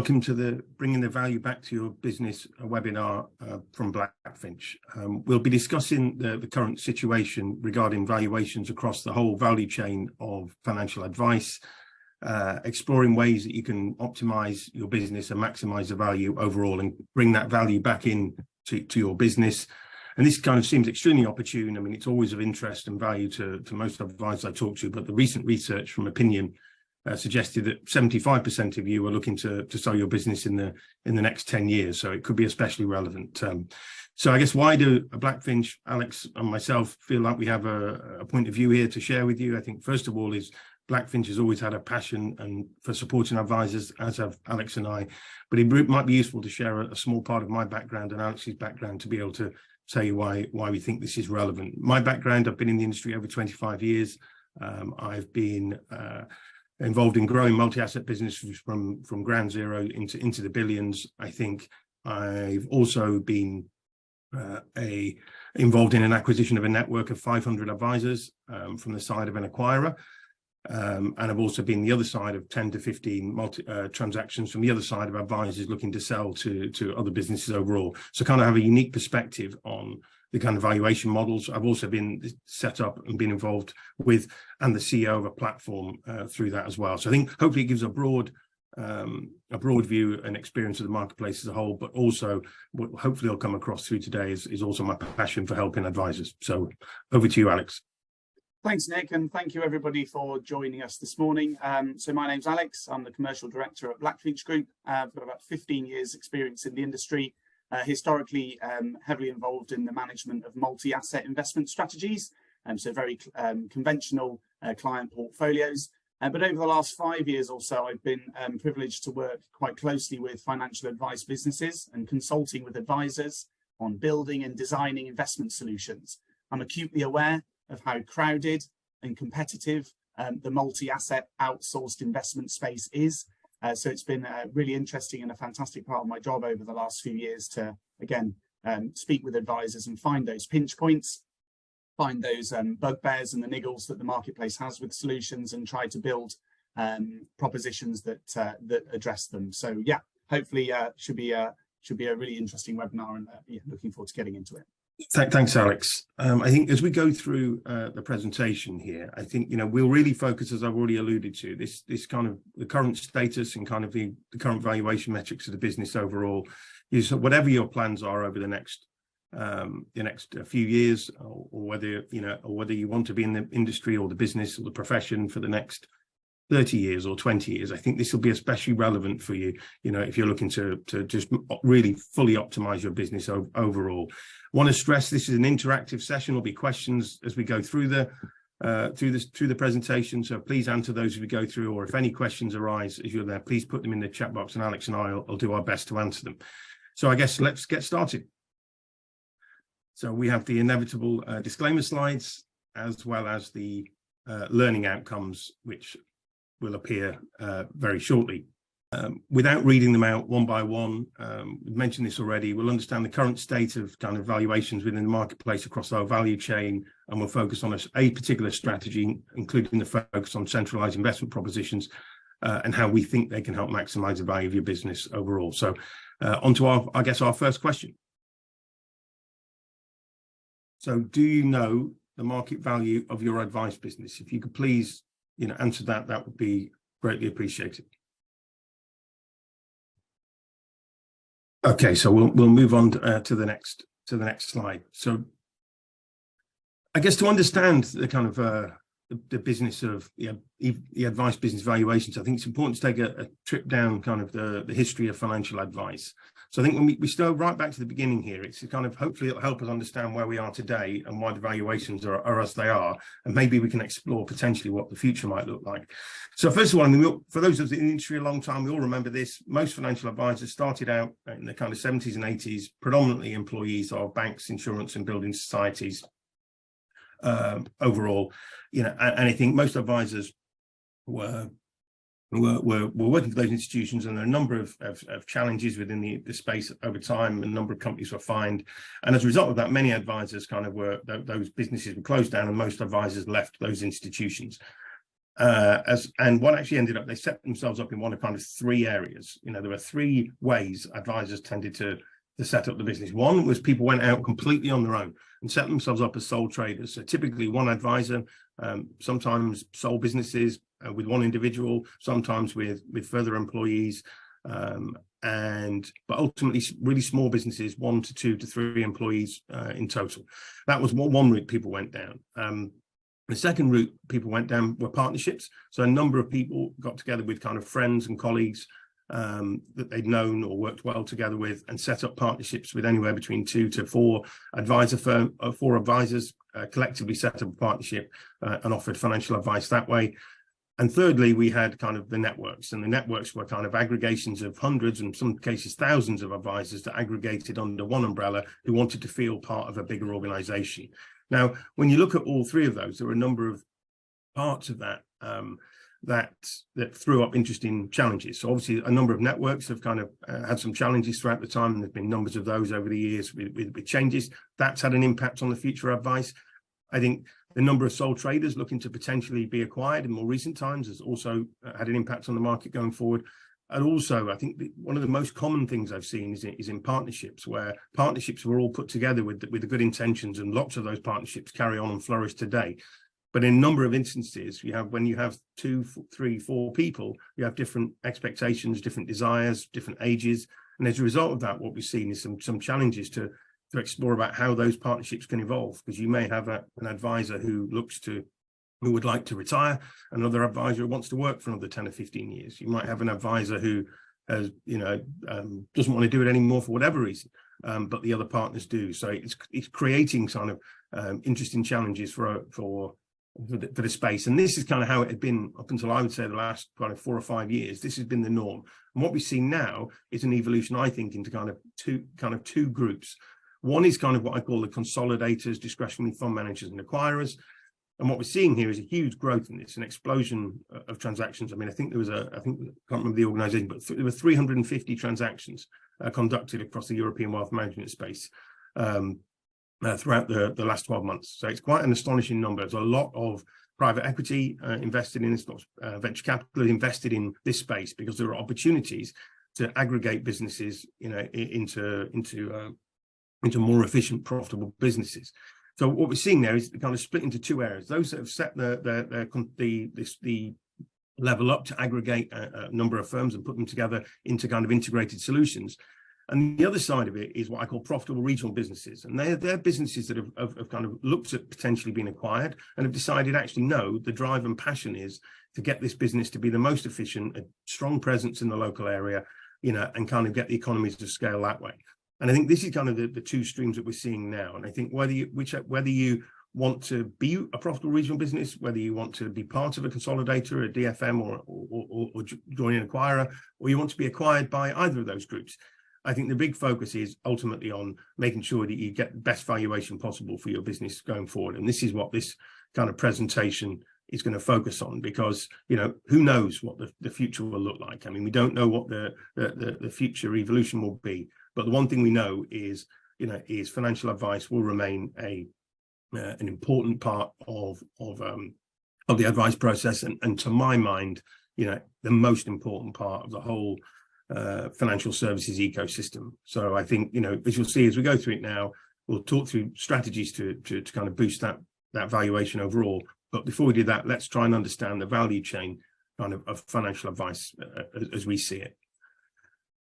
welcome to the Bringing the Value Back to Your Business webinar from Blackfinch. We'll be discussing the current situation regarding valuations across the whole value chain of financial advice, exploring ways that you can optimize your business and maximize the value overall and bring that value back in to your business. And this kind of seems extremely opportune. I mean, it's always of interest and value to most advisors I talk to, but the recent research from Opinion suggested that 75% of you are looking to sell your business in the next 10 years. So it could be especially relevant. So I guess why do Blackfinch, Alex and myself feel like we have a point of view here to share with you? I think first of all is Blackfinch has always had a passion and for supporting advisors, as have Alex and I, but it might be useful to share a small part of my background and Alex's background to be able to tell you why we think this is relevant. My background, I've been in the industry over 25 years. I've been involved in growing multi-asset businesses from ground zero into the billions. I think I've also been involved in an acquisition of a network of 500 advisors from the side of an acquirer. And I've also been the other side of 10 to 15 transactions from the other side of advisors looking to sell to other businesses overall. So kind of have a unique perspective on the kind of valuation models. I've also been set up and been involved with and the CEO of a platform through that as well. So I think hopefully it gives a broad view and experience of the marketplace as a whole, but also what hopefully will come across through today is also my passion for helping advisors. So over to you, Alex. Thanks, Nick, and thank you everybody for joining us this morning. So my name's Alex. I'm the commercial director at Blackfinch Group. I've got about 15 years experience in the industry, historically heavily involved in the management of multi-asset investment strategies, so very conventional client portfolios. But over the last 5 years or so, I've been privileged to work quite closely with financial advice businesses and consulting with advisors on building and designing investment solutions. I'm acutely aware of how crowded and competitive the multi-asset outsourced investment space is. So it's been really interesting and a fantastic part of my job over the last few years to, again, speak with advisors and find those pinch points, find those bugbears and the niggles that the marketplace has with solutions and try to build propositions that address them. So yeah, hopefully should be a really interesting webinar, and yeah, looking forward to getting into it. Thanks, Alex. I think as we go through the presentation here, I think, we'll really focus, as I've already alluded to, this kind of the current status and kind of the current valuation metrics of the business overall. Is whatever your plans are over the next few years, or whether you want to be in the industry or the business or the profession for the next 30 years or 20 years, I think this will be especially relevant for you, if you're looking to just really fully optimize your business overall. Want to stress this is an interactive session. There'll be questions as we go through the presentation. So please answer those as we go through, or if any questions arise as you're there, please put them in the chat box and Alex and I will do our best to answer them. So I guess let's get started. So we have the inevitable disclaimer slides, as well as the learning outcomes, which will appear very shortly. Without reading them out one by one, we've mentioned this already, we'll understand the current state of kind of valuations within the marketplace across our value chain, and we'll focus on a particular strategy, including the focus on centralized investment propositions and how we think they can help maximize the value of your business overall. So on to our first question. So do you know the market value of your advice business? If you could please answer that would be greatly appreciated. Okay, so we'll move on to the next slide. So I guess to understand the kind of the business of the advice business valuations, I think it's important to take a trip down kind of the history of financial advice. So I think when we start right back to the beginning here, it's kind of hopefully it'll help us understand where we are today and why the valuations are as they are, and maybe we can explore potentially what the future might look like. So first of all, I mean, for those of us in the industry a long time, we all remember this. Most financial advisors started out in the kind of 70s and 80s, predominantly employees of banks, insurance, and building societies. Overall, and I think most advisors were working for those institutions, and there are a number of challenges within the space over time, and a number of companies were fined, and as a result of that, many advisors kind of those businesses were closed down, and most advisors left those institutions. And what actually ended up, they set themselves up in one of kind of three areas. You know, there were three ways advisors tended to set up the business. One was people went out completely on their own and set themselves up as sole traders. So typically one advisor, sometimes sole businesses with one individual, sometimes with further employees, but ultimately really small businesses, 1 to 2 to 3 employees in total. That was one route people went down. The second route people went down were partnerships. So a number of people got together with kind of friends and colleagues that they'd known or worked well together with, and set up partnerships with anywhere between 2 to 4 4 advisors collectively set up a partnership and offered financial advice that way. And thirdly, we had kind of the networks, and the networks were kind of aggregations of hundreds, and in some cases thousands of advisors that aggregated under one umbrella who wanted to feel part of a bigger organization. Now, when you look at all three of those, there are a number of parts of that that threw up interesting challenges. So obviously a number of networks have kind of had some challenges throughout the time, and there's been numbers of those over the years with changes. That's had an impact on the future advice. I think the number of sole traders looking to potentially be acquired in more recent times has also had an impact on the market going forward. And also, I think one of the most common things I've seen is in partnerships, where partnerships were all put together with the good intentions, and lots of those partnerships carry on and flourish today. But in a number of instances, when you have 2, 3, 4 people, you have different expectations, different desires, different ages. And as a result of that, what we've seen is some challenges to explore about how those partnerships can evolve, because you may have an advisor who would like to retire, another advisor who wants to work for another 10 or 15 years. You might have an advisor who has, doesn't want to do it anymore for whatever reason, but the other partners do. So it's creating kind of interesting challenges for the space. And this is kind of how it had been up until, I would say, the last kind of 4 or 5 years. This has been the norm. And what we see now is an evolution, I think, into kind of two groups. One is kind of what I call the consolidators, discretionary fund managers and acquirers. And what we're seeing here is a huge growth in this, an explosion of transactions. I mean, I think I can't remember the organization, but there were 350 transactions conducted across the European wealth management space throughout the last 12 months. So it's quite an astonishing number. There's a lot of private equity invested in this, venture capital invested in this space, because there are opportunities to aggregate businesses, into more efficient, profitable businesses. So what we're seeing there is kind of split into 2 areas. Those that have set the level up to aggregate a number of firms and put them together into kind of integrated solutions. And the other side of it is what I call profitable regional businesses. And they're businesses that have kind of looked at potentially being acquired and have decided, actually, no, the drive and passion is to get this business to be the most efficient, a strong presence in the local area, and kind of get the economies of scale that way. And I think this is kind of the 2 streams that we're seeing now. And I think whether you want to be a profitable regional business, whether you want to be part of a consolidator, a DFM, or join an acquirer, or you want to be acquired by either of those groups, I think the big focus is ultimately on making sure that you get the best valuation possible for your business going forward. And this is what this kind of presentation is going to focus on, because, who knows what the future will look like. I mean, we don't know what the future evolution will be. But the one thing we know is, is financial advice will remain an important part of the advice process, and to my mind, the most important part of the whole financial services ecosystem. So I think, as you'll see as we go through it now, we'll talk through strategies to kind of boost that valuation overall. But before we do that, let's try and understand the value chain kind of financial advice as we see it.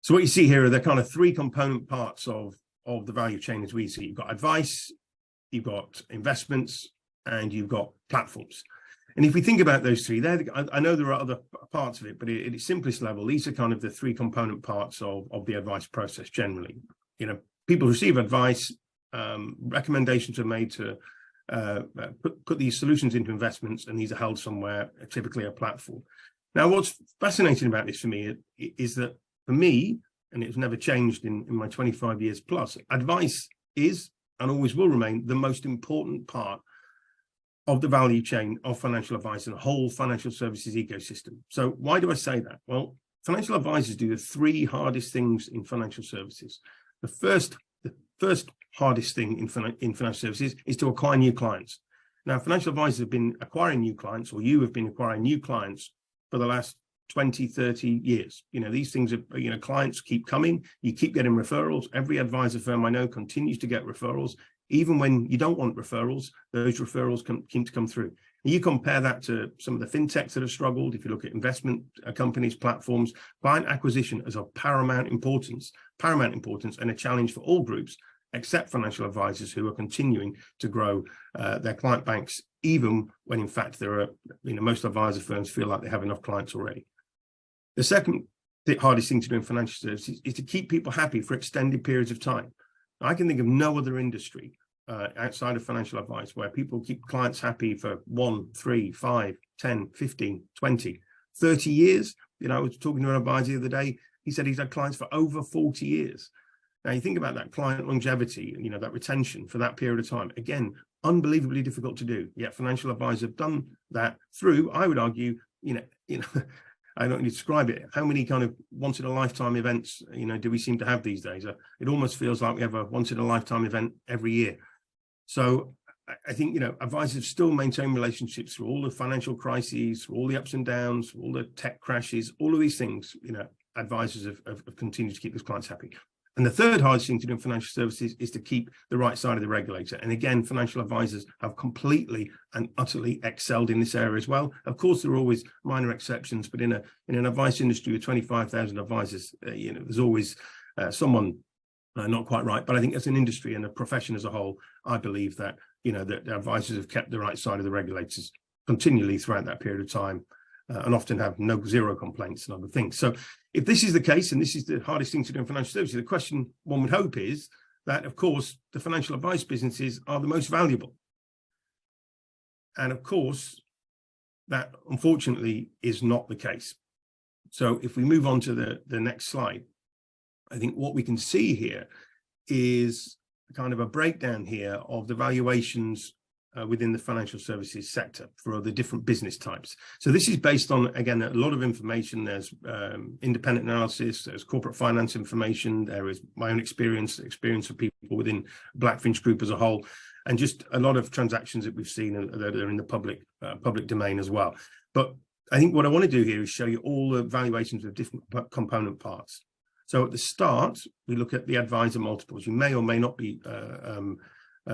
So what you see here are the kind of 3 component parts of the value chain as we see. You've got advice, you've got investments, and you've got platforms. And if we think about those 3, I know there are other parts of it, but at its simplest level, these are kind of the 3 component parts of the advice process generally. People receive advice, recommendations are made to put these solutions into investments, and these are held somewhere, typically a platform. Now, what's fascinating about this for me is that, for me, and it's never changed in my 25 years plus, advice is and always will remain the most important part of the value chain of financial advice and the whole financial services ecosystem. So why do I say that? Well, financial advisors do the 3 hardest things in financial services. The first hardest thing in financial services is to acquire new clients. Now, financial advisors have been acquiring new clients, or you have been acquiring new clients for the last 20, 30 years. These things are, clients keep coming, you keep getting referrals. Every advisor firm I know continues to get referrals. Even when you don't want referrals, those referrals continue to come through. And you compare that to some of the fintechs that have struggled. If you look at investment companies, platforms, client acquisition is of paramount importance, and a challenge for all groups, except financial advisors who are continuing to grow their client banks, even when in fact there are, most advisor firms feel like they have enough clients already. The second hardest thing to do in financial services is to keep people happy for extended periods of time. I can think of no other industry outside of financial advice where people keep clients happy for 1, 3, 5, 10, 15, 20, 30 years. I was talking to an advisor the other day. He said he's had clients for over 40 years. Now you think about that client longevity, that retention for that period of time. Again, unbelievably difficult to do. Yet financial advisors have done that through, I would argue, I don't need to describe it. How many kind of once in a lifetime events, do we seem to have these days? It almost feels like we have a once in a lifetime event every year. So I think, advisors still maintain relationships through all the financial crises, through all the ups and downs, all the tech crashes, all of these things, advisors have continued to keep those clients happy. And the third hardest thing to do in financial services is to keep the right side of the regulator. And again, financial advisors have completely and utterly excelled in this area as well. Of course, there are always minor exceptions, but in an advice industry with 25,000 advisors, there's always someone not quite right. But I think as an industry and a profession as a whole, I believe that, that the advisors have kept the right side of the regulators continually throughout that period of time. And often have zero complaints and other things. So if this is the case, and this is the hardest thing to do in financial services, the question one would hope is that, of course, the financial advice businesses are the most valuable. And of course, that unfortunately is not the case. So if we move on to the next slide, I think what we can see here is kind of a breakdown here of the valuations within the financial services sector for the different business types. So this is based on, again, a lot of information. There's independent analysis, there's corporate finance information, there is my own experience of people within Blackfinch Group as a whole, and just a lot of transactions that we've seen that are in the public domain as well. But I think what I want to do here is show you all the valuations of different component parts. So at the start, we look at the advisor multiples. You may or may not be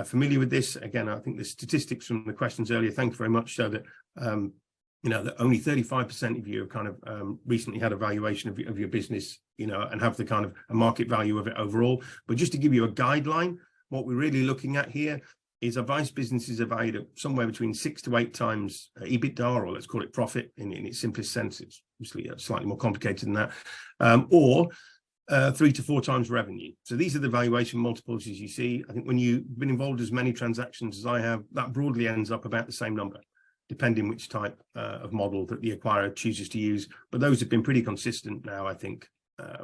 familiar with this. Again, I think the statistics from the questions earlier, thank you very much, show that that only 35% of you have kind of recently had a valuation of your business, and have the kind of a market value of it overall. But just to give you a guideline, what we're really looking at here is advice businesses are valued at somewhere between 6 to 8 times EBITDA, or let's call it profit in its simplest sense. It's obviously slightly more complicated than that, or 3 to 4 times revenue. So these are the valuation multiples as you see. I think when you've been involved as many transactions as I have, that broadly ends up about the same number, depending which type of model that the acquirer chooses to use. But those have been pretty consistent now, I think,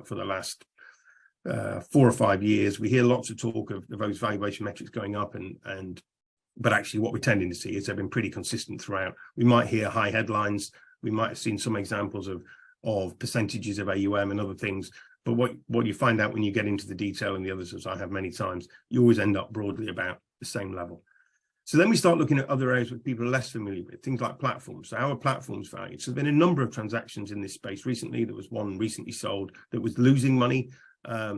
for the last 4 or 5 years. We hear lots of talk of those valuation metrics going up, but actually what we're tending to see is they've been pretty consistent throughout. We might hear high headlines. We might have seen some examples of percentages of AUM and other things. But what you find out when you get into the detail, and the others, as I have many times, you always end up broadly about the same level. So then we start looking at other areas that people are less familiar with, things like platforms. So how are platforms valued? So there have been a number of transactions in this space recently. There was one recently sold that was losing money,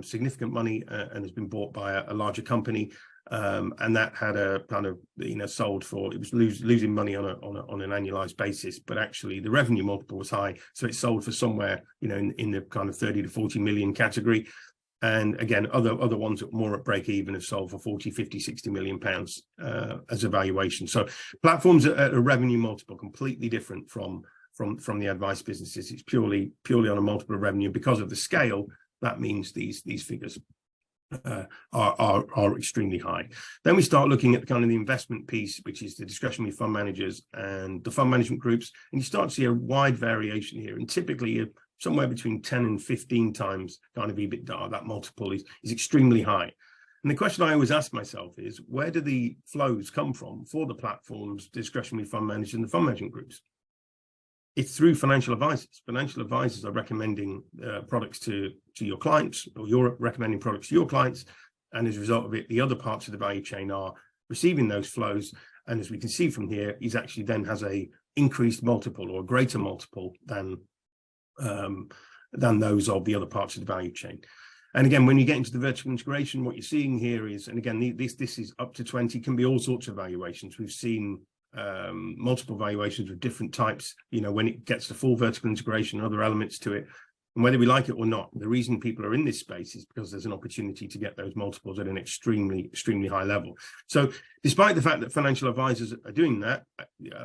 significant money, and has been bought by a larger company. And that had a kind of, sold for, it was losing money on an annualized basis, but actually the revenue multiple was high. So it sold for somewhere, in the kind of 30 to 40 million category. And again, other ones that more at break even have sold for 40, 50, 60 million pounds as a valuation. So platforms at a revenue multiple completely different from the advice businesses. It's purely on a multiple of revenue. Because of the scale, that means these figures are extremely high. Then we start looking at kind of the investment piece, which is the discretionary fund managers and the fund management groups, and you start to see a wide variation here. And typically, somewhere between 10 and 15 times kind of EBITDA, that multiple is extremely high. And the question I always ask myself is, where do the flows come from for the platforms, discretionary fund managers, and the fund management groups? It's through financial advisors. Financial advisors are recommending products to your clients, or you're recommending products to your clients. And as a result of it, the other parts of the value chain are receiving those flows And as we can see from here, he's actually then has a increased multiple or a greater multiple than those of the other parts of the value chain. And again, when you get into the vertical integration, what you're seeing here is, and again, this is up to 20, can be all sorts of valuations. We've seen multiple valuations of different types, you know, when it gets to full vertical integration and other elements to it. And whether we like it or not, the reason people are in this space is because there's an opportunity to get those multiples at an extremely high level. So despite the fact that financial advisors are doing that,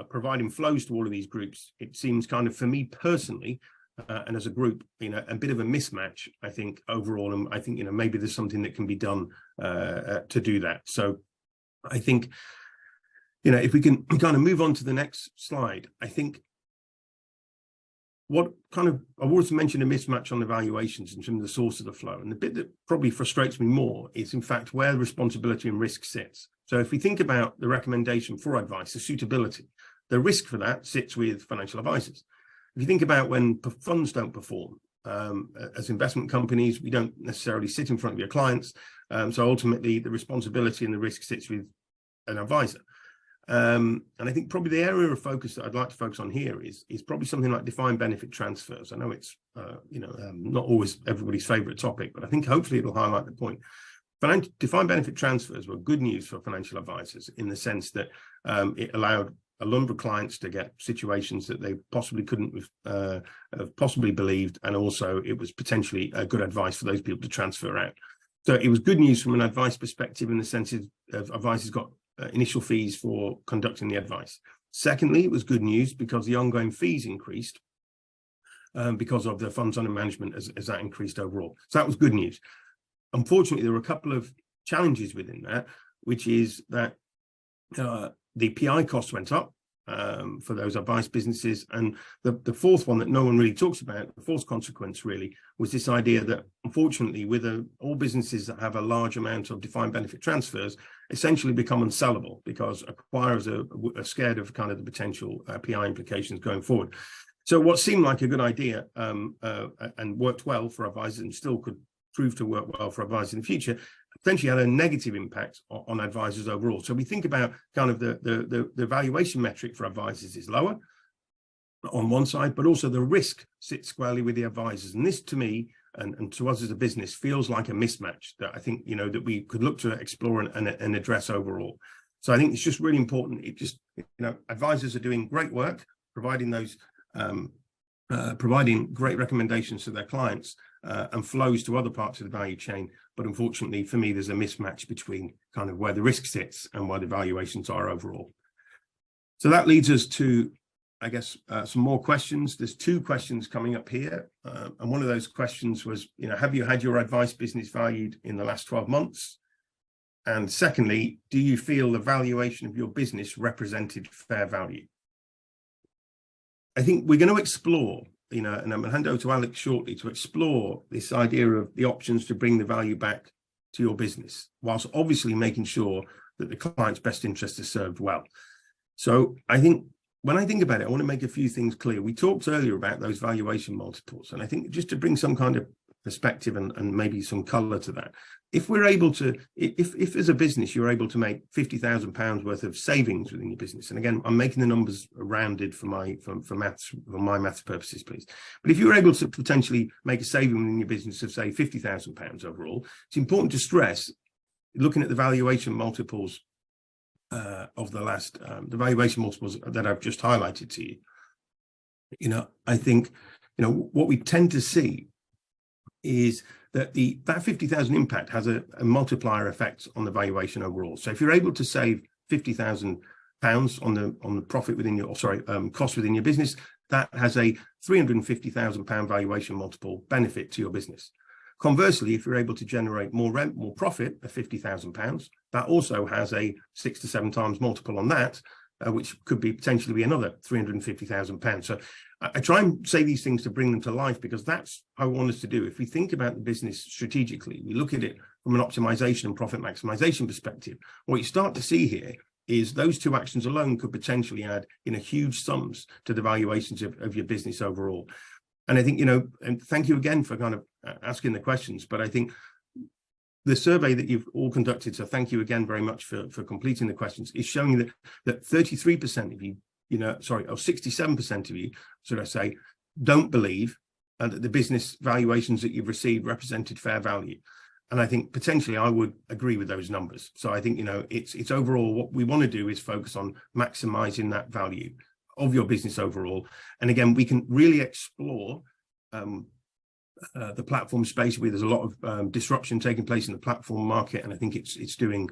providing flows to all of these groups, it seems kind of, for me personally, and as a group, you know, a bit of a mismatch, I think, overall. And I think, you know, maybe there's something that can be done to do that. So I think, you know, if we can kind of move on to the next slide, I think what kind of, I've always mentioned a mismatch on the valuations in terms of the source of the flow. And the bit that probably frustrates me more is, in fact, where responsibility and risk sits. So if we think about the recommendation for advice, the suitability, the risk for that sits with financial advisors. If you think about when funds don't perform, as investment companies, we don't necessarily sit in front of your clients. So ultimately, the responsibility and the risk sits with an advisor. And I think probably the area of focus that I'd like to focus on here is probably something like defined benefit transfers. I know it's not always everybody's favorite topic, but I think hopefully it'll highlight the point. Defined benefit transfers were good news for financial advisors in the sense that it allowed a number of clients to get situations that they possibly couldn't have possibly believed, and also it was potentially good advice for those people to transfer out. So it was good news from an advice perspective in the sense of advisors got initial fees for conducting the advice. Secondly, it was good news because the ongoing fees increased because of the funds under management as that increased overall. So that was good news. Unfortunately, there were a couple of challenges within that, which is that the PI costs went up for those advice businesses. And the fourth one that no one really talks about, the fourth consequence really, was this idea that unfortunately with all businesses that have a large amount of defined benefit transfers essentially become unsellable because acquirers are scared of kind of the potential PI implications going forward. So what seemed like a good idea and worked well for advisors and still could prove to work well for advisors in the future, potentially had a negative impact on advisors overall. So we think about kind of the valuation metric for advisors is lower on one side, but also the risk sits squarely with the advisors. And this to me and to us as a business feels like a mismatch that I think, you know, that we could look to explore and address overall. So I think it's just really important. It just, you know, advisors are doing great work, providing those providing great recommendations to their clients and flows to other parts of the value chain. But unfortunately, for me, there's a mismatch between kind of where the risk sits and where the valuations are overall. So that leads us to, I guess, some more questions. There's two questions coming up here. And one of those questions was, you know, have you had your advice business valued in the last 12 months? And secondly, do you feel the valuation of your business represented fair value? I think we're going to explore, you know, and I'm going to hand over to Alex shortly to explore this idea of the options to bring the value back to your business, whilst obviously making sure that the client's best interest is served well. So I think when I think about it, I want to make a few things clear. We talked earlier about those valuation multiples, and I think just to bring some kind of perspective and maybe some color to that, if we're able to, if as a business you're able to make £50,000 worth of savings within your business, and again I'm making the numbers rounded for my maths purposes, please, but if you're able to potentially make a saving within your business of say £50,000 overall, it's important to stress, looking at the valuation multiples of the last the valuation multiples that I've just highlighted to you, you know, I think, you know, what we tend to see is that that 50,000 impact has a multiplier effect on the valuation overall. So if you're able to save £50,000 on the profit within your, cost within your business, that has a £350,000 valuation multiple benefit to your business. Conversely, if you're able to generate more rent, more profit of £50,000, that also has a 6 to 7 times multiple on that, which could be potentially be another £350,000. So I try and say these things to bring them to life because that's how I want us to do. If we think about the business strategically, we look at it from an optimization and profit maximization perspective, what you start to see here is those two actions alone could potentially add, you know, huge sums to the valuations of your business overall. And I think, you know, and thank you again for kind of asking the questions, but I think the survey that you've all conducted, so thank you again very much for completing the questions, is showing that 33% of you, or 67% of you, should I say, don't believe that the business valuations that you've received represented fair value. And I think potentially I would agree with those numbers. So I think, it's overall what we want to do is focus on maximizing that value of your business overall. And again, we can really explore the platform space where there's a lot of disruption taking place in the platform market. And I think it's doing,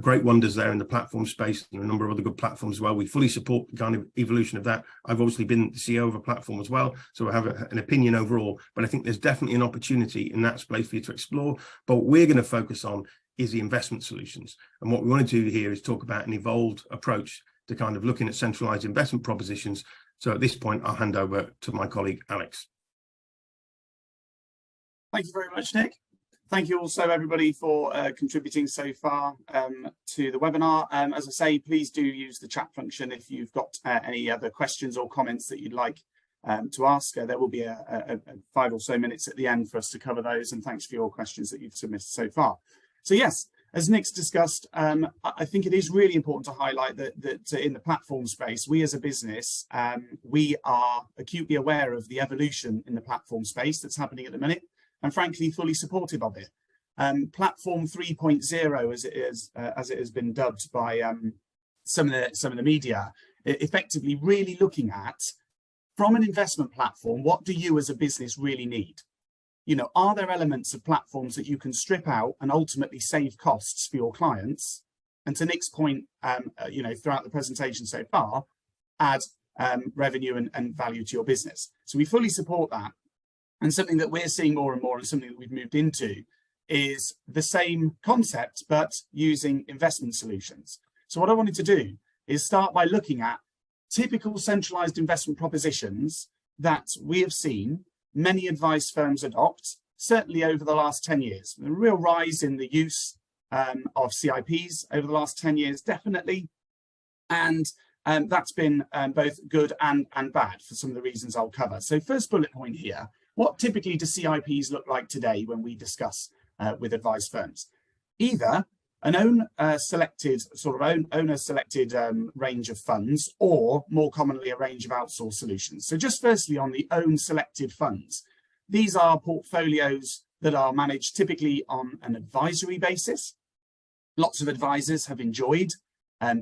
great wonders there in the platform space, and a number of other good platforms as well. We fully support the kind of evolution of that. I've obviously been the CEO of a platform as well, so I have an opinion overall, but I think there's definitely an opportunity in that space for you to explore. But what we're going to focus on is the investment solutions. And what we want to do here is talk about an evolved approach to kind of looking at centralized investment propositions. So at this point, I'll hand over to my colleague, Alex. Thank you very much, Nick. Thank you also, everybody, for contributing so far to the webinar. As I say, please do use the chat function if you've got any other questions or comments that you'd like to ask. There will be a 5 or so minutes at the end for us to cover those, and thanks for your questions that you've submitted so far. So yes, as Nick's discussed, I think it is really important to highlight that in the platform space, we as a business, we are acutely aware of the evolution in the platform space that's happening at the minute, and frankly, fully supportive of it. Platform 3.0, as it has been dubbed by some of the media, effectively really looking at, from an investment platform, what do you as a business really need? Are there elements of platforms that you can strip out and ultimately save costs for your clients? And to Nick's point, throughout the presentation so far, add revenue and value to your business. So we fully support that. And something that we're seeing more and more, and something that we've moved into, is the same concept, but using investment solutions. So what I wanted to do is start by looking at typical centralized investment propositions that we have seen many advice firms adopt, certainly over the last 10 years. A real rise in the use of CIPs over the last 10 years, definitely. And that's been both good and bad for some of the reasons I'll cover. So first bullet point here, what typically do CIPs look like today when we discuss with advice firms? Either an owner-selected range of funds, or more commonly a range of outsourced solutions. So just firstly on the own-selected funds, these are portfolios that are managed typically on an advisory basis. Lots of advisors have enjoyed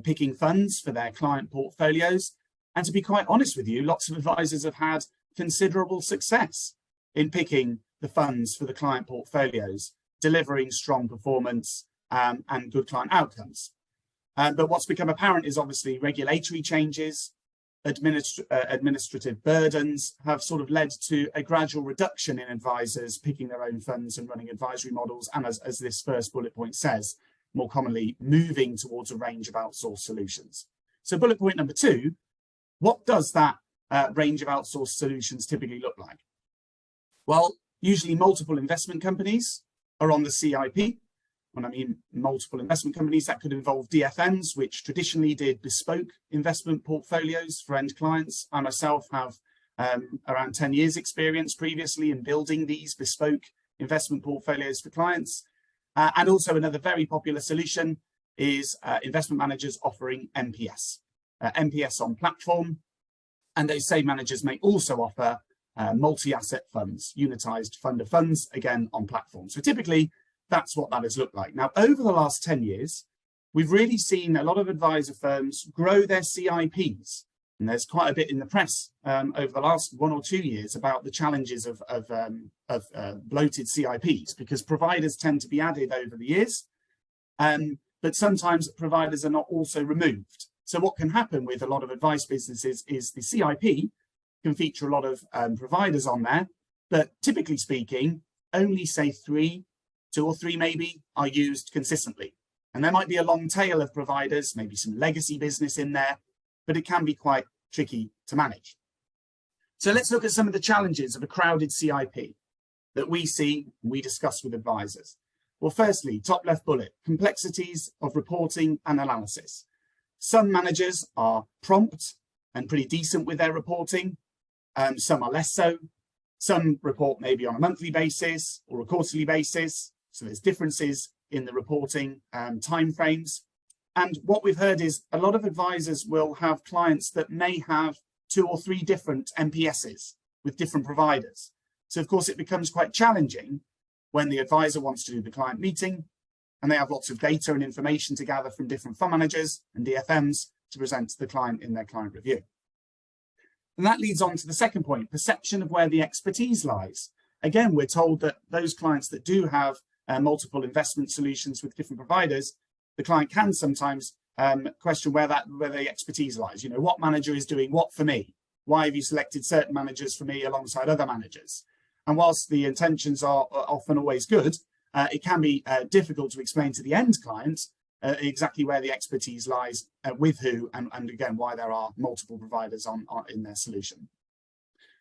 picking funds for their client portfolios. And to be quite honest with you, lots of advisors have had considerable success in picking the funds for the client portfolios, delivering strong performance and good client outcomes. But what's become apparent is obviously regulatory changes, administrative burdens have sort of led to a gradual reduction in advisors picking their own funds and running advisory models. And as this first bullet point says, more commonly moving towards a range of outsourced solutions. So bullet point number 2, what does that range of outsourced solutions typically look like? Well, usually multiple investment companies are on the CIP. When I mean multiple investment companies, that could involve DFMs, which traditionally did bespoke investment portfolios for end clients. I myself have around 10 years experience previously in building these bespoke investment portfolios for clients. And also another very popular solution is investment managers offering MPS. MPS on platform. And those same managers may also offer multi-asset funds, unitized fund of funds, again on platform. So typically, that's what that has looked like. Now, over the last 10 years, we've really seen a lot of advisor firms grow their CIPs. And there's quite a bit in the press over the last 1 or 2 years about the challenges of bloated CIPs, because providers tend to be added over the years, but sometimes providers are not also removed. So what can happen with a lot of advice businesses is the CIP can feature a lot of providers on there, but typically speaking, only say 2 or 3 maybe, are used consistently. And there might be a long tail of providers, maybe some legacy business in there, but it can be quite tricky to manage. So let's look at some of the challenges of a crowded CIP that we see and we discuss with advisors. Well, firstly, top left bullet, complexities of reporting and analysis. Some managers are prompt and pretty decent with their reporting. Some are less so. Some report maybe on a monthly basis or a quarterly basis. So there's differences in the reporting timeframes. And what we've heard is a lot of advisors will have clients that may have 2 or 3 different MPSs with different providers. So of course it becomes quite challenging when the advisor wants to do the client meeting and they have lots of data and information to gather from different fund managers and DFMs to present to the client in their client review. And that leads on to the second point, perception of where the expertise lies. Again, we're told that those clients that do have multiple investment solutions with different providers, the client can sometimes question where the expertise lies. You know, what manager is doing what for me? Why have you selected certain managers for me alongside other managers? And whilst the intentions are often always good, it can be difficult to explain to the end client exactly where the expertise lies, with who, and again, why there are multiple providers in their solution.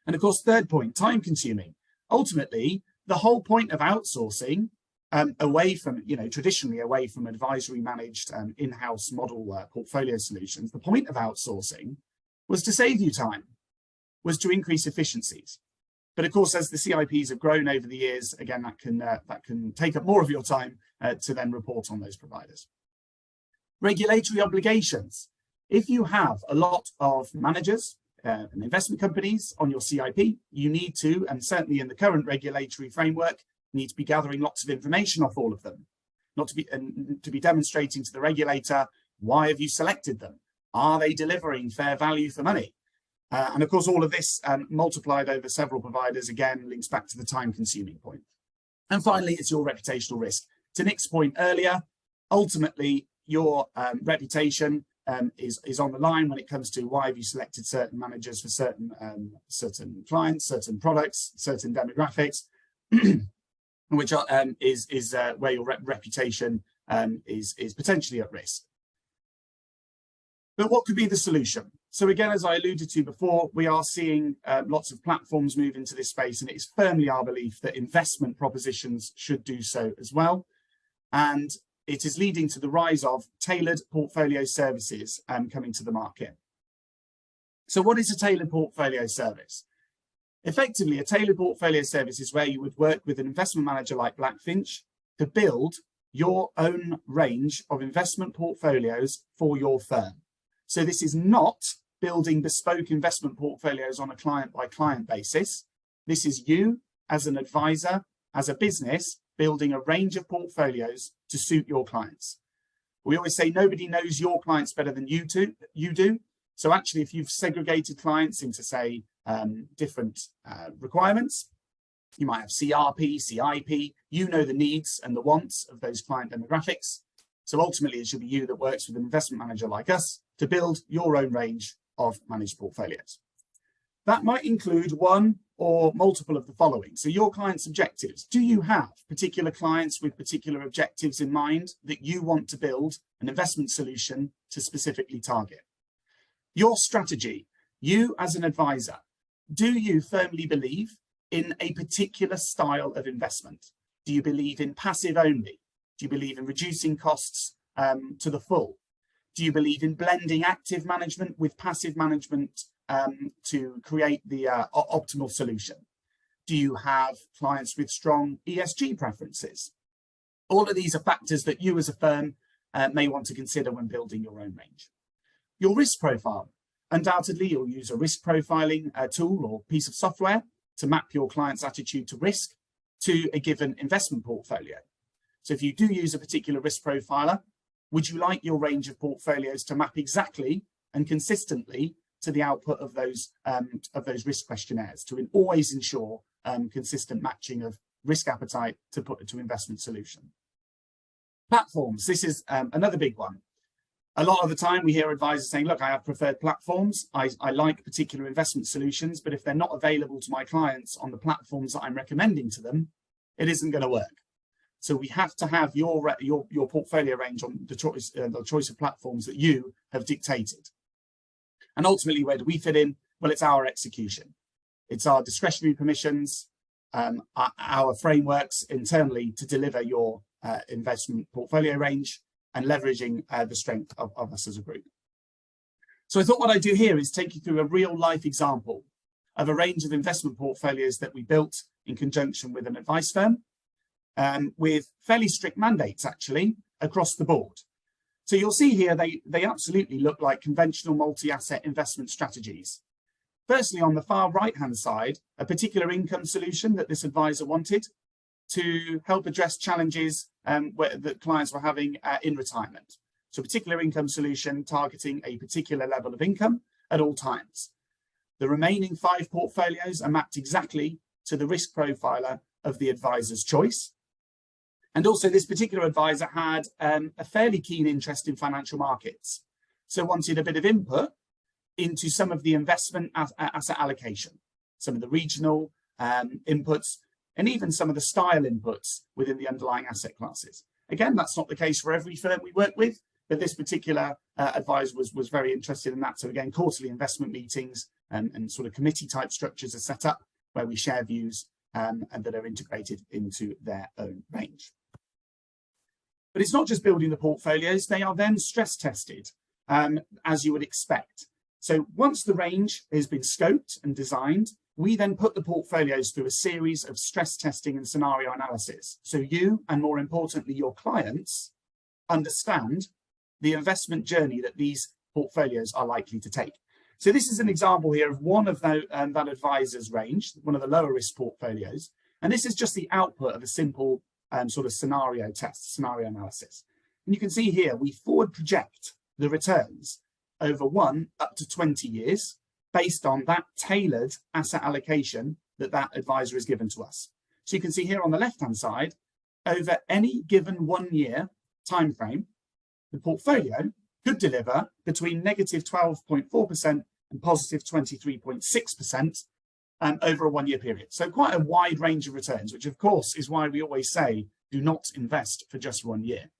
And of course, third point, time consuming. Ultimately, the whole point of outsourcing away from, traditionally away from advisory managed in-house model portfolio solutions, the point of outsourcing was to save you time, was to increase efficiencies. But of course, as the CIPs have grown over the years, again, that can take up more of your time to then report on those providers. Regulatory obligations. If you have a lot of managers and investment companies on your CIP, you need to, and certainly in the current regulatory framework, need to be gathering lots of information off all of them, to be demonstrating to the regulator, why have you selected them? Are they delivering fair value for money? And of course, all of this multiplied over several providers, again, links back to the time-consuming point. And finally, it's your reputational risk. To Nick's point earlier, ultimately, your reputation is on the line when it comes to why have you selected certain managers for certain clients, certain products, certain demographics, which is where your reputation is potentially at risk. But what could be the solution? So again, as I alluded to before, we are seeing lots of platforms move into this space, and it is firmly our belief that investment propositions should do so as well. And it is leading to the rise of tailored portfolio services coming to the market. So what is a tailored portfolio service? Effectively, a tailored portfolio service is where you would work with an investment manager like Blackfinch to build your own range of investment portfolios for your firm. So this is not building bespoke investment portfolios on a client-by-client basis. This is you as an advisor, as a business, building a range of portfolios to suit your clients. We always say nobody knows your clients better than you do. So actually, if you've segregated clients into, say, different requirements, you might have CRP, CIP, you know the needs and the wants of those client demographics. So ultimately, it should be you that works with an investment manager like us to build your own range of managed portfolios. That might include one or multiple of the following. So your client's objectives. Do you have particular clients with particular objectives in mind that you want to build an investment solution to specifically target? Your strategy. You as an advisor, do you firmly believe in a particular style of investment? Do you believe in passive only? Do you believe in reducing costs to the full? Do you believe in blending active management with passive management to create the optimal solution? Do you have clients with strong ESG preferences? All of these are factors that you as a firm may want to consider when building your own range. Your risk profile. Undoubtedly, you'll use a risk profiling tool or piece of software to map your client's attitude to risk to a given investment portfolio. So if you do use a particular risk profiler, would you like your range of portfolios to map exactly and consistently to the output of those risk questionnaires to always ensure consistent matching of risk appetite to investment solution? Platforms. This is another big one. A lot of the time we hear advisors saying, look, I have preferred platforms. I like particular investment solutions, but if they're not available to my clients on the platforms that I'm recommending to them, it isn't going to work. So we have to have your portfolio range on the choice of platforms that you have dictated. And ultimately, where do we fit in? Well, it's our execution. It's our discretionary permissions, our frameworks internally to deliver your investment portfolio range and leveraging the strength of us as a group. So I thought what I'd do here is take you through a real life example of a range of investment portfolios that we built in conjunction with an advice firm. with fairly strict mandates actually across the board. So you'll see here they absolutely look like conventional multi-asset investment strategies. Firstly, on the far right-hand side, a particular income solution that this advisor wanted to help address challenges that clients were having in retirement. So a particular income solution targeting a particular level of income at all times. The remaining 5 portfolios are mapped exactly to the risk profiler of the advisor's choice. And also this particular advisor had a fairly keen interest in financial markets. So wanted a bit of input into some of the investment asset allocation, some of the regional inputs, and even some of the style inputs within the underlying asset classes. Again, that's not the case for every firm we work with, but this particular advisor was very interested in that. So again, quarterly investment meetings and sort of committee type structures are set up where we share views and that are integrated into their own range. But it's not just building the portfolios, they are then stress tested as you would expect. So once the range has been scoped and designed, we then put the portfolios through a series of stress testing and scenario analysis. So you, and more importantly, your clients, understand the investment journey that these portfolios are likely to take. So this is an example here of one of that advisor's range, one of the lower risk portfolios. And this is just the output of a simple sort of scenario test, scenario analysis. And you can see here, we forward project the returns over 1 up to 20 years based on that tailored asset allocation that advisor has given to us. So you can see here on the left-hand side, over any given 1 year time frame, the portfolio could deliver between negative 12.4% and positive 23.6% over a 1 year period. So quite a wide range of returns, which of course is why we always say, do not invest for just 1 year.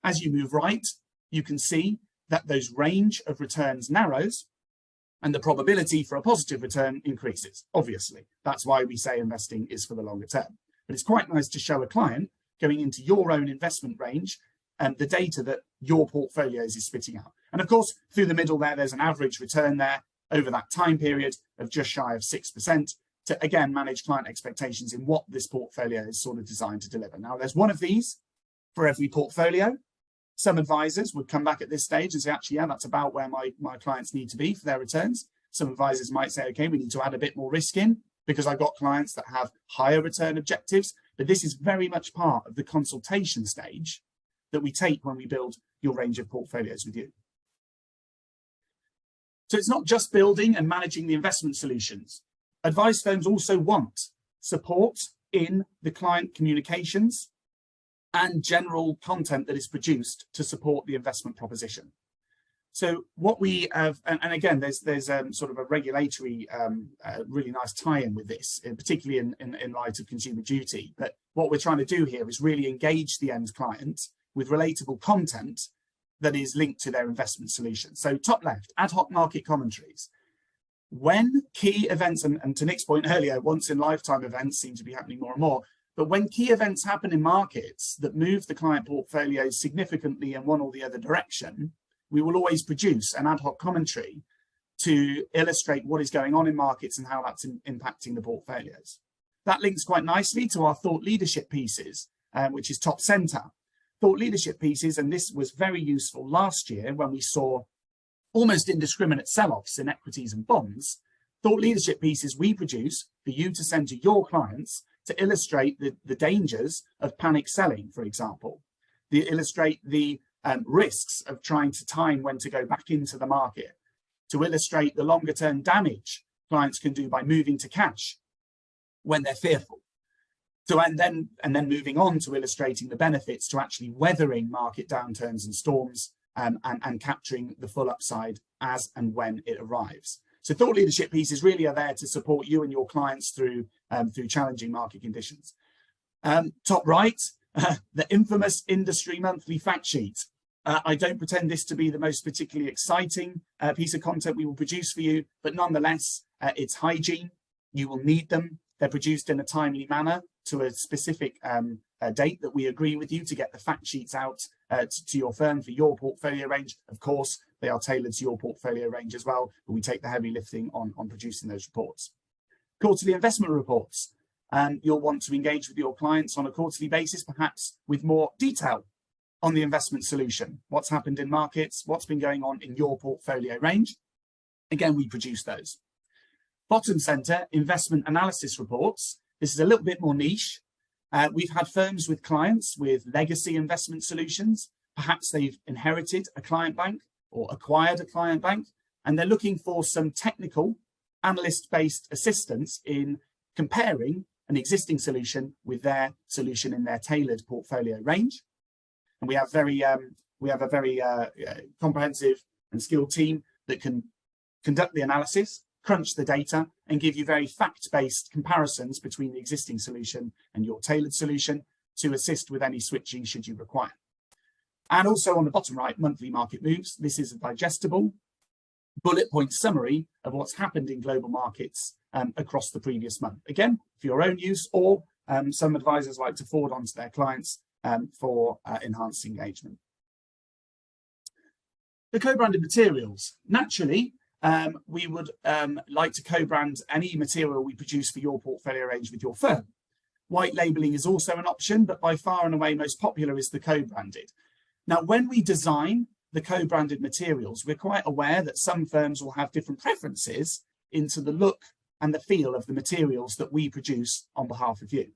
As you move right, you can see that those range of returns narrows and the probability for a positive return increases. Obviously, that's why we say investing is for the longer term. But it's quite nice to show a client going into your own investment range and the data that your portfolios is spitting out. And of course, through the middle there's an average return there over that time period of just shy of 6% to, again, manage client expectations in what this portfolio is sort of designed to deliver. Now, there's one of these for every portfolio. Some advisors would come back at this stage and say, actually, yeah, that's about where my clients need to be for their returns. Some advisors might say, okay, we need to add a bit more risk in because I've got clients that have higher return objectives. But this is very much part of the consultation stage that we take when we build your range of portfolios with you. So it's not just building and managing the investment solutions. Advice firms also want support in the client communications and general content that is produced to support the investment proposition. So what we have, and again, there's sort of a regulatory, really nice tie-in with this, particularly in light of consumer duty. But what we're trying to do here is really engage the end client with relatable content that is linked to their investment solution. So top left, ad hoc market commentaries. When key events, and to Nick's point earlier, once in lifetime events seem to be happening more and more, but when key events happen in markets that move the client portfolios significantly in one or the other direction, we will always produce an ad hoc commentary to illustrate what is going on in markets and how that's impacting the portfolios. That links quite nicely to our thought leadership pieces, which is top center. Thought leadership pieces, and this was very useful last year when we saw almost indiscriminate sell-offs in equities and bonds. Thought leadership pieces we produce for you to send to your clients to illustrate the dangers of panic selling, for example, to illustrate the risks of trying to time when to go back into the market, to illustrate the longer term damage clients can do by moving to cash when they're fearful. So, and then moving on to illustrating the benefits to actually weathering market downturns and storms and capturing the full upside as and when it arrives. So thought leadership pieces really are there to support you and your clients through challenging market conditions. Top right, the infamous industry monthly fact sheet. I don't pretend this to be the most particularly exciting piece of content we will produce for you, but nonetheless, it's hygiene. You will need them. They're produced in a timely manner to a specific date that we agree with you to get the fact sheets out to your firm for your portfolio range. Of course, they are tailored to your portfolio range as well, but we take the heavy lifting on producing those reports. Quarterly investment reports. You'll want to engage with your clients on a quarterly basis, perhaps with more detail on the investment solution, what's happened in markets, what's been going on in your portfolio range. Again, we produce those. Bottom center, investment analysis reports. This is a little bit more niche. We've had firms with clients with legacy investment solutions. Perhaps they've inherited a client bank or acquired a client bank, and they're looking for some technical analyst-based assistance in comparing an existing solution with their solution in their tailored portfolio range. And we have a very comprehensive and skilled team that can conduct the analysis, crunch the data, and give you very fact-based comparisons between the existing solution and your tailored solution to assist with any switching should you require. And also on the bottom right, monthly market moves. This is a digestible bullet point summary of what's happened in global markets across the previous month. Again, for your own use, or some advisors like to forward on to their clients for enhanced engagement. The co-branded materials. Naturally, we would like to co-brand any material we produce for your portfolio range with your firm. White labeling is also an option, but by far and away most popular is the co-branded. Now, when we design the co-branded materials, we're quite aware that some firms will have different preferences into the look and the feel of the materials that we produce on behalf of you.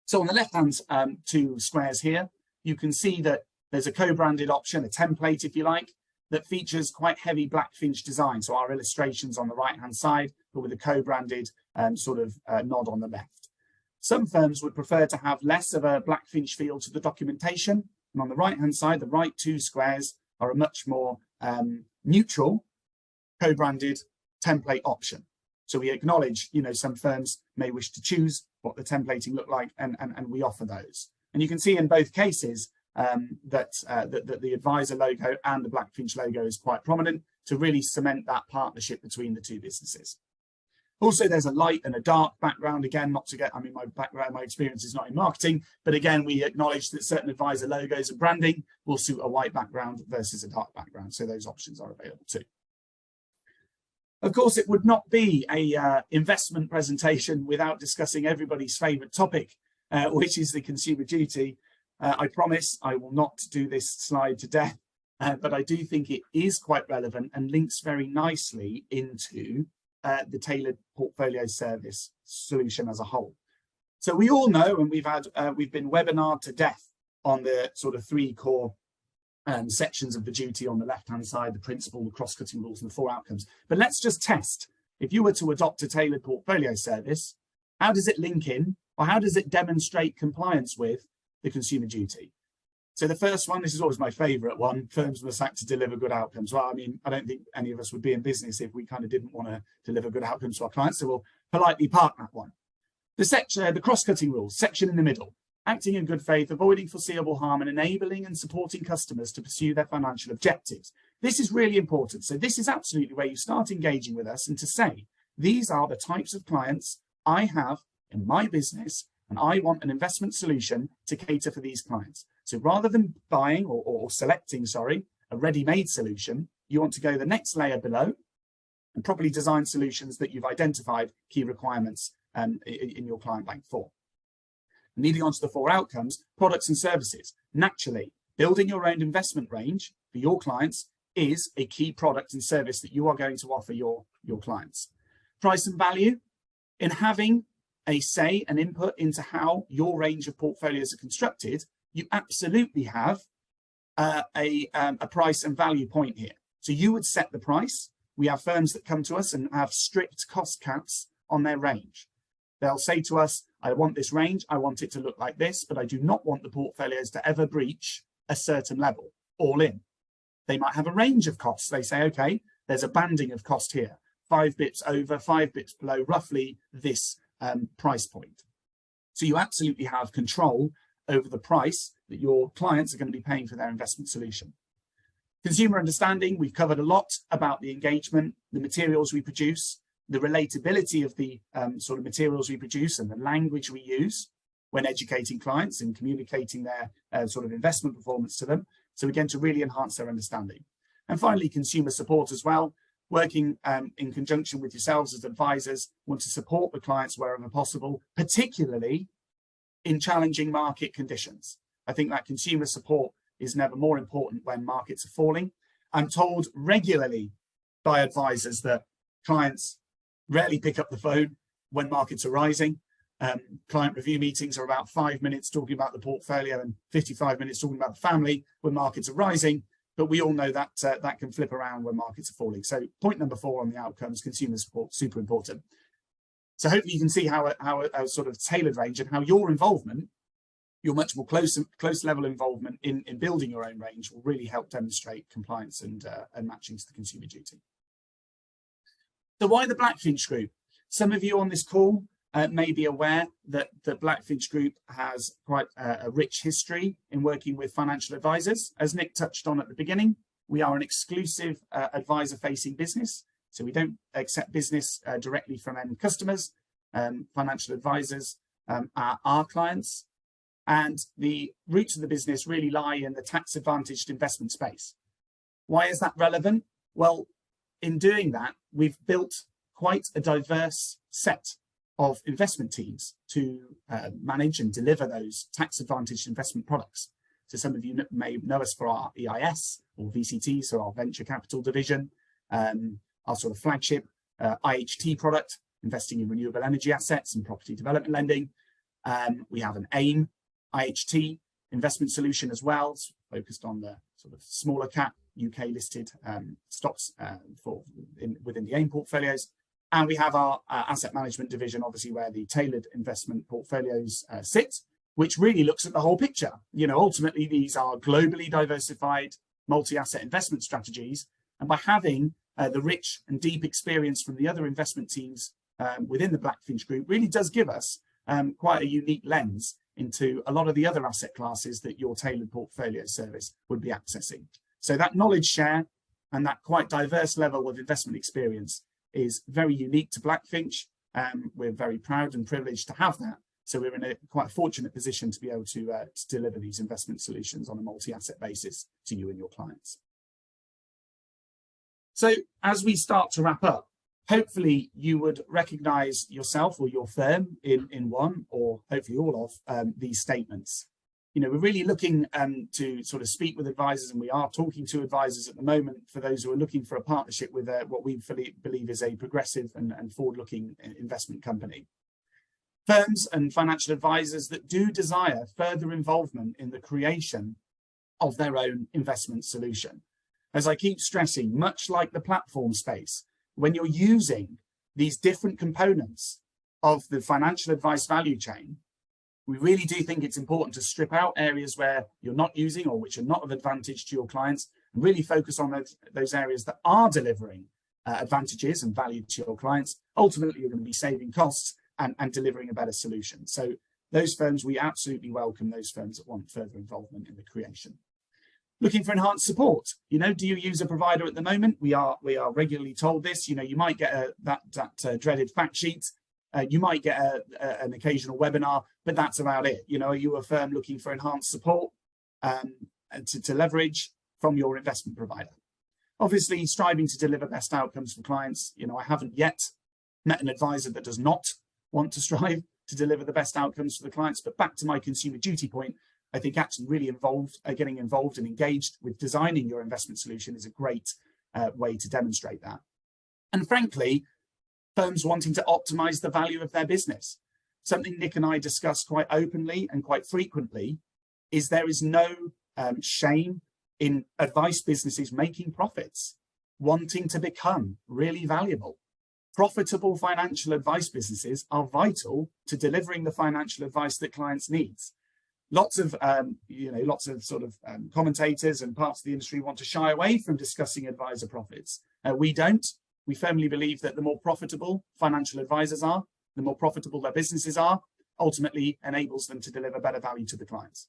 So on the left-hand two squares here, you can see that there's a co-branded option, a template, if you like, that features quite heavy Blackfinch design. So our illustrations on the right-hand side, but with a co-branded nod on the left. Some firms would prefer to have less of a Blackfinch feel to the documentation. And on the right-hand side, the right two squares are a much more neutral co-branded template option. So we acknowledge, some firms may wish to choose what the templating look like, and we offer those. And you can see in both cases that the advisor logo and the Blackfinch logo is quite prominent to really cement that partnership between the two businesses. Also, there's a light and a dark background. Again, not to get, my experience is not in marketing, but again, we acknowledge that certain advisor logos and branding will suit a white background versus a dark background. So those options are available too. Of course, it would not be a investment presentation without discussing everybody's favorite topic, which is the consumer duty. I promise I will not do this slide to death, but I do think it is quite relevant and links very nicely into the tailored portfolio service solution as a whole. So we all know, and we've been webinared to death on the sort of three core sections of the duty on the left-hand side, the principle, the cross-cutting rules, and the 4 outcomes. But let's just test. If you were to adopt a tailored portfolio service, how does it link in, or how does it demonstrate compliance with the consumer duty? So the first one, this is always my favorite one, firms must act to deliver good outcomes. Well, I don't think any of us would be in business if we kind of didn't want to deliver good outcomes to our clients, so we'll politely park that one. The cross-cutting rules, section in the middle, acting in good faith, avoiding foreseeable harm, and enabling and supporting customers to pursue their financial objectives. This is really important. So this is absolutely where you start engaging with us and to say, these are the types of clients I have in my business, and I want an investment solution to cater for these clients. So rather than buying or selecting, a ready-made solution, you want to go the next layer below and properly design solutions that you've identified key requirements in your client bank for. Leading on to the 4 outcomes, products and services. Naturally, building your own investment range for your clients is a key product and service that you are going to offer your clients. Price and value. In having a say and input into how your range of portfolios are constructed, you absolutely have a price and value point here. So you would set the price. We have firms that come to us and have strict cost caps on their range. They'll say to us, I want this range, I want it to look like this, but I do not want the portfolios to ever breach a certain level, all in. They might have a range of costs. They say, okay, there's a banding of cost here, 5 bits over, 5 bits below, roughly this price point. So you absolutely have control over the price that your clients are going to be paying for their investment solution. Consumer understanding, we've covered a lot about the engagement, the materials we produce, the relatability of the sort of materials we produce and the language we use when educating clients and communicating their sort of investment performance to them. So again, to really enhance their understanding. And finally, consumer support as well. working in conjunction with yourselves as advisors, want to support the clients wherever possible, particularly in challenging market conditions. I think that consumer support is never more important when markets are falling. I'm told regularly by advisors that clients rarely pick up the phone when markets are rising. Client review meetings are about 5 minutes talking about the portfolio and 55 minutes talking about the family when markets are rising. But we all know that that can flip around when markets are falling. So point number 4 on the outcomes, consumer support, super important. So hopefully you can see how a sort of tailored range and how your involvement, your much more close level involvement in building your own range will really help demonstrate compliance and matching to the consumer duty. So why the Blackfinch Group? Some of you on this call may be aware that the Blackfinch Group has quite a rich history in working with financial advisors. As Nick touched on at the beginning, we are an exclusive advisor-facing business. So we don't accept business directly from end customers. Financial advisors are our clients. And the roots of the business really lie in the tax-advantaged investment space. Why is that relevant? Well, in doing that, we've built quite a diverse set of investment teams to manage and deliver those tax-advantaged investment products. So some of you may know us for our EIS or VCT, so our venture capital division, our sort of flagship IHT product, investing in renewable energy assets and property development lending. We have an AIM IHT investment solution as well, focused on the sort of smaller cap UK listed stocks within the AIM portfolios. And we have our asset management division, obviously, where the tailored investment portfolios sit, which really looks at the whole picture. You know, ultimately, these are globally diversified multi-asset investment strategies. And by having the rich and deep experience from the other investment teams within the Blackfinch Group really does give us quite a unique lens into a lot of the other asset classes that your tailored portfolio service would be accessing. So that knowledge share and that quite diverse level of investment experience is very unique to Blackfinch. We're very proud and privileged to have that. So we're in a quite fortunate position to be able to deliver these investment solutions on a multi-asset basis to you and your clients. So as we start to wrap up, hopefully you would recognize yourself or your firm in one or hopefully all of these statements. You know, we're really looking to sort of speak with advisors, and we are talking to advisors at the moment for those who are looking for a partnership with what we believe is a progressive and forward-looking investment company. Firms and financial advisors that do desire further involvement in the creation of their own investment solution. As I keep stressing, much like the platform space, when you're using these different components of the financial advice value chain, we really do think it's important to strip out areas where you're not using or which are not of advantage to your clients and really focus on those areas that are delivering advantages and value to your clients. Ultimately, you're going to be saving costs and delivering a better solution. So those firms, we absolutely welcome those firms that want further involvement in the creation. Looking for enhanced support. You know, do you use a provider at the moment? We are regularly told this. You know, you might get that dreaded fact sheet. You might get an occasional webinar, but that's about it. You know, are you a firm looking for enhanced support to leverage from your investment provider? Obviously, striving to deliver best outcomes for clients. You know, I haven't yet met an advisor that does not want to strive to deliver the best outcomes for the clients. But back to my consumer duty point, I think actually really getting involved and engaged with designing your investment solution is a great way to demonstrate that. And frankly, firms wanting to optimize the value of their business. Something Nick and I discuss quite openly and quite frequently is there is no shame in advice businesses making profits, wanting to become really valuable. Profitable financial advice businesses are vital to delivering the financial advice that clients need. Lots of sort of commentators and parts of the industry want to shy away from discussing advisor profits. We don't. We firmly believe that the more profitable financial advisors are, the more profitable their businesses are, ultimately enables them to deliver better value to the clients.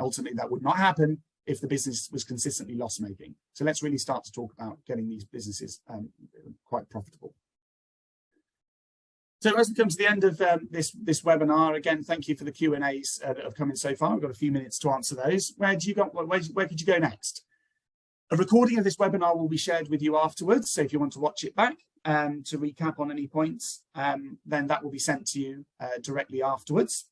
Ultimately, that would not happen if the business was consistently loss-making. So let's really start to talk about getting these businesses quite profitable. So as we come to the end of this webinar, again, thank you for the Q&As that have come in so far. We've got a few minutes to answer those. Where could you go next? A recording of this webinar will be shared with you afterwards. So if you want to watch it back to recap on any points, then that will be sent to you directly afterwards.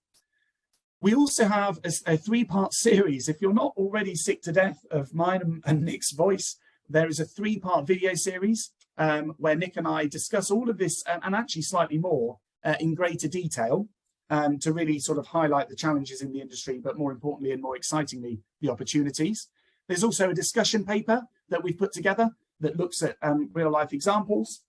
We also have a three-part series. If you're not already sick to death of mine and Nick's voice, there is a three-part video series where Nick and I discuss all of this and actually slightly more in greater detail to really sort of highlight the challenges in the industry, but more importantly and more excitingly, the opportunities. There's also a discussion paper that we've put together that looks at real-life examples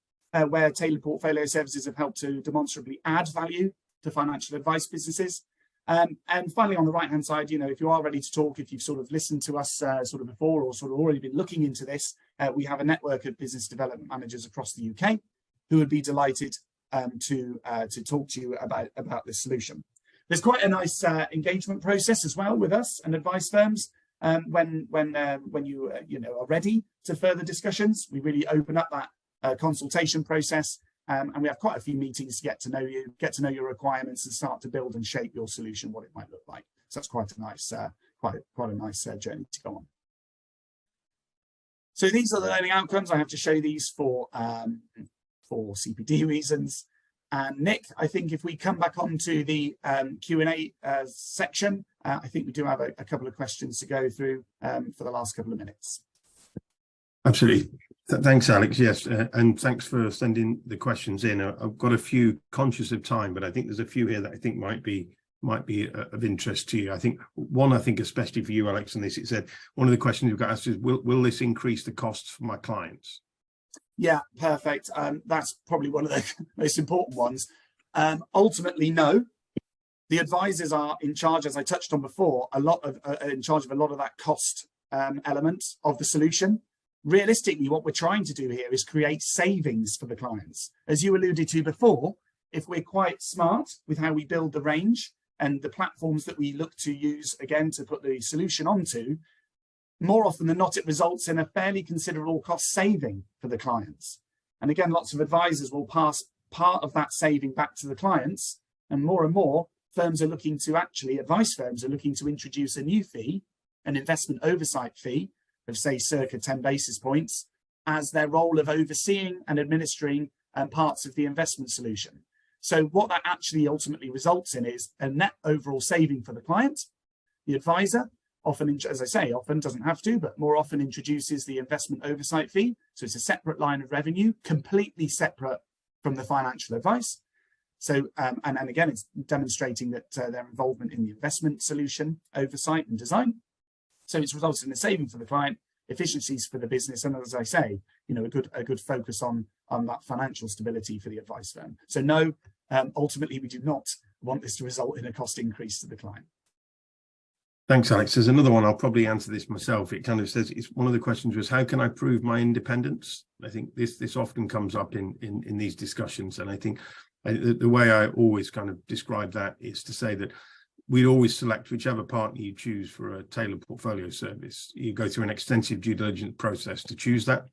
where tailored portfolio services have helped to demonstrably add value to financial advice businesses. And finally, on the right-hand side, you know, if you are ready to talk, if you've sort of listened to us sort of before or sort of already been looking into this, we have a network of business development managers across the UK who would be delighted to talk to you about this solution. There's quite a nice engagement process as well with us and advice firms. When you are ready to further discussions, we really open up that consultation process. And we have quite a few meetings to get to know you, get to know your requirements, and start to build and shape your solution, what it might look like. So that's quite a nice, quite a nice journey to go on. So these are the learning outcomes. I have to show these for CPD reasons. And Nick, I think if we come back onto the Q&A section, I think we do have a couple of questions to go through for the last couple of minutes. Absolutely. Thanks, Alex. Yes, and thanks for sending the questions in. I've got a few, conscious of time, but I think there's a few here that I think might be of interest to you. I think one, especially for you, Alex, on this, it said one of the questions we've got asked is, will this increase the costs for my clients? Yeah, perfect. That's probably one of the most important ones. Ultimately, no. The advisors are in charge, as I touched on before, in charge of a lot of that cost element of the solution. Realistically, what we're trying to do here is create savings for the clients. As you alluded to before, if we're quite smart with how we build the range and the platforms that we look to use, again, to put the solution onto, more often than not, it results in a fairly considerable cost saving for the clients. And again, lots of advisors will pass part of that saving back to the clients. And more firms are looking to advice firms are looking to introduce a new fee, an investment oversight fee, of say circa 10 basis points, as their role of overseeing and administering parts of the investment solution. So what that actually ultimately results in is a net overall saving for the client. The advisor often, as I say, often doesn't have to, but more often introduces the investment oversight fee. So it's a separate line of revenue, completely separate from the financial advice. So, and again, it's demonstrating that their involvement in the investment solution, oversight and design. So it's resulted in a saving for the client, efficiencies for the business, and as I say, you know, a good focus on that financial stability for the advice firm. So no, ultimately we do not want this to result in a cost increase to the client. Thanks, Alex. There's another one. I'll probably answer this myself. It kind of says, it's one of the questions was, how can I prove my independence? I think this often comes up in these discussions, and I think the way I always kind of describe that is to say that we'd always select whichever partner you choose for a tailored portfolio service. You go through an extensive due diligence process to choose that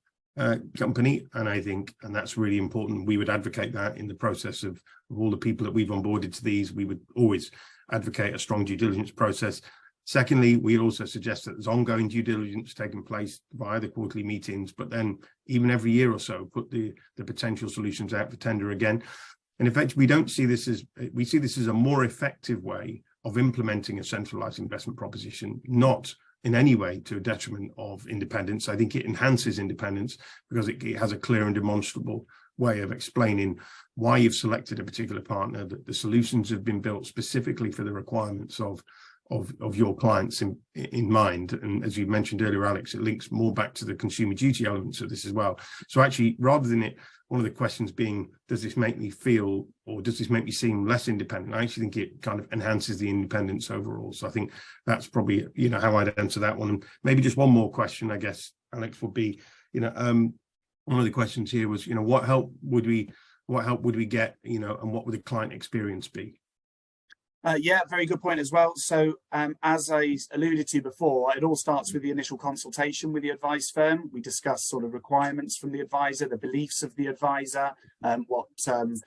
company, and I think, and that's really important. We would advocate that in the process of all the people that we've onboarded to these. We would always advocate a strong due diligence process. Secondly, we also suggest that there's ongoing due diligence taking place via the quarterly meetings, but then even every year or so, put the potential solutions out for tender again. And in fact, we see this as a more effective way of implementing a centralized investment proposition, not in any way to a detriment of independence. I think it enhances independence because it has a clear and demonstrable way of explaining why you've selected a particular partner, that the solutions have been built specifically for the requirements of your clients in mind. And as you mentioned earlier, Alex, it links more back to the consumer duty elements of this as well. So actually, rather than it, one of the questions being, does this make me feel, or does this make me seem less independent? I actually think it kind of enhances the independence overall. So I think that's probably, you know, how I'd answer that one. And maybe just one more question, I guess, Alex, would be, you know, one of the questions here was, you know, what help would we get, you know, and what would the client experience be? Yeah, very good point as well. So as I alluded to before, it all starts with the initial consultation with the advice firm. We discuss sort of requirements from the advisor, the beliefs of the advisor, back to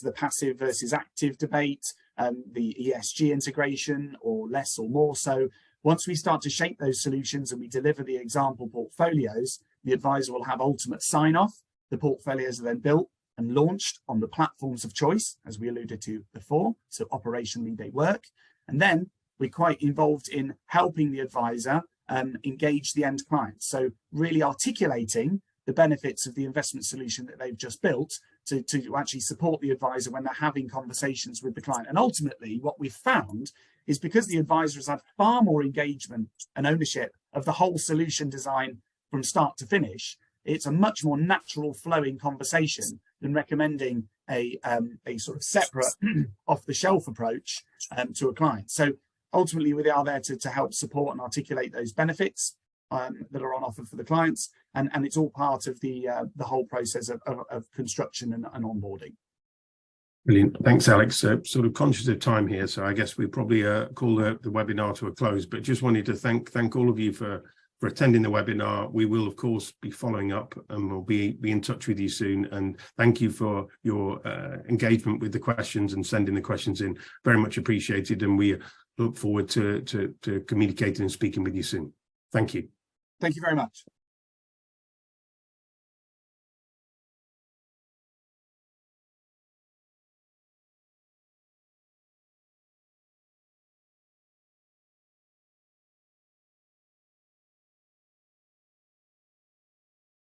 the passive versus active debate, the ESG integration, or less or more so, once we start to shape those solutions and we deliver the example portfolios, the advisor will have ultimate sign-off. The portfolios are then built and launched on the platforms of choice, as we alluded to before, so operationally they work. And then we're quite involved in helping the advisor engage the end client. So really articulating the benefits of the investment solution that they've just built to actually support the advisor when they're having conversations with the client. And ultimately, what we've found is because the advisor has had far more engagement and ownership of the whole solution design from start to finish, it's a much more natural flowing conversation than recommending a sort of separate off-the-shelf approach to a client. So ultimately, we are there to help support and articulate those benefits that are on offer for the clients, and it's all part of the whole process of construction and onboarding. Brilliant. Thanks, Alex. Sort of conscious of time here, so I guess we probably call the webinar to a close, but just wanted to thank all of you for attending the webinar. We will, of course, be following up and we'll be in touch with you soon. And thank you for your engagement with the questions and sending the questions in. Very much appreciated. And we look forward to communicating and speaking with you soon. Thank you. Thank you very much.